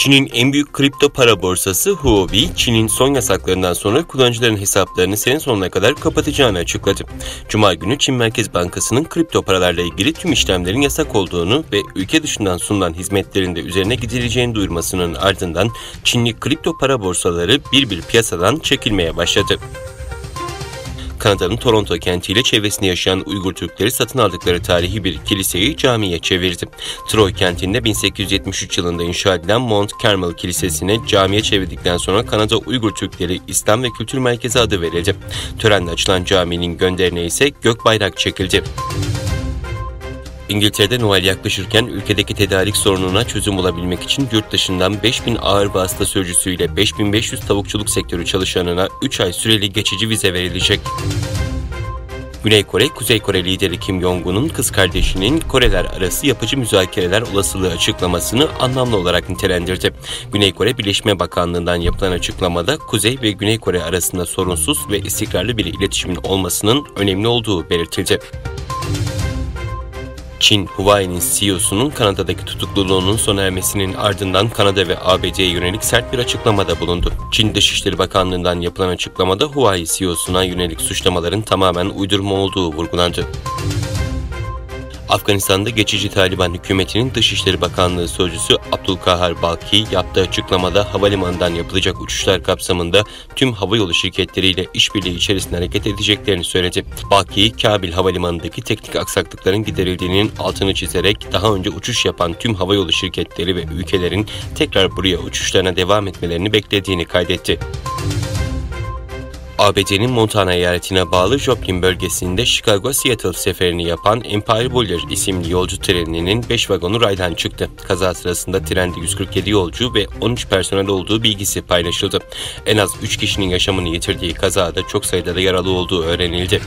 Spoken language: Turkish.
Çin'in en büyük kripto para borsası Huobi, Çin'in son yasaklarından sonra kullanıcıların hesaplarını sene sonuna kadar kapatacağını açıkladı. Cuma günü Çin Merkez Bankası'nın kripto paralarla ilgili tüm işlemlerin yasak olduğunu ve ülke dışından sunulan hizmetlerin de üzerine gidileceğini duyurmasının ardından Çinli kripto para borsaları bir piyasadan çekilmeye başladı. Kanada'nın Toronto kentiyle çevresinde yaşayan Uygur Türkleri satın aldıkları tarihi bir kiliseyi camiye çevirdi. Troy kentinde 1873 yılında inşa edilen Mount Carmel Kilisesi'ni camiye çevirdikten sonra Kanada Uygur Türkleri İslam ve Kültür Merkezi adı verildi. Törenle açılan caminin gönderine ise gök bayrak çekildi. İngiltere'de Noel yaklaşırken ülkedeki tedarik sorununa çözüm bulabilmek için yurt dışından 5000 ağır vasıta sürücüsüyle 5500 tavukçuluk sektörü çalışanına 3 ay süreli geçici vize verilecek. Güney Kore, Kuzey Kore lideri Kim Jong-un'un kız kardeşinin Koreler arası yapıcı müzakereler olasılığı açıklamasını anlamlı olarak nitelendirdi. Güney Kore Birleşme Bakanlığı'ndan yapılan açıklamada Kuzey ve Güney Kore arasında sorunsuz ve istikrarlı bir iletişimin olmasının önemli olduğu belirtildi. Çin, Huawei'nin CEO'sunun Kanada'daki tutukluluğunun sona ermesinin ardından Kanada ve ABD'ye yönelik sert bir açıklamada bulundu. Çin Dışişleri Bakanlığı'ndan yapılan açıklamada Huawei CEO'suna yönelik suçlamaların tamamen uydurma olduğu vurgulandı. Afganistan'da geçici Taliban hükümetinin Dışişleri Bakanlığı Sözcüsü Abdülkahar Balki yaptığı açıklamada havalimanından yapılacak uçuşlar kapsamında tüm havayolu şirketleriyle işbirliği içerisinde hareket edeceklerini söyledi. Balki, Kabil Havalimanı'ndaki teknik aksaklıkların giderildiğinin altını çizerek daha önce uçuş yapan tüm havayolu şirketleri ve ülkelerin tekrar buraya uçuşlarına devam etmelerini beklediğini kaydetti. ABD'nin Montana eyaletine bağlı Joplin bölgesinde Chicago-Seattle seferini yapan Empire Builder isimli yolcu treninin 5 vagonu raydan çıktı. Kaza sırasında trende 147 yolcu ve 13 personel olduğu bilgisi paylaşıldı. En az 3 kişinin yaşamını yitirdiği kazada çok sayıda da yaralı olduğu öğrenildi.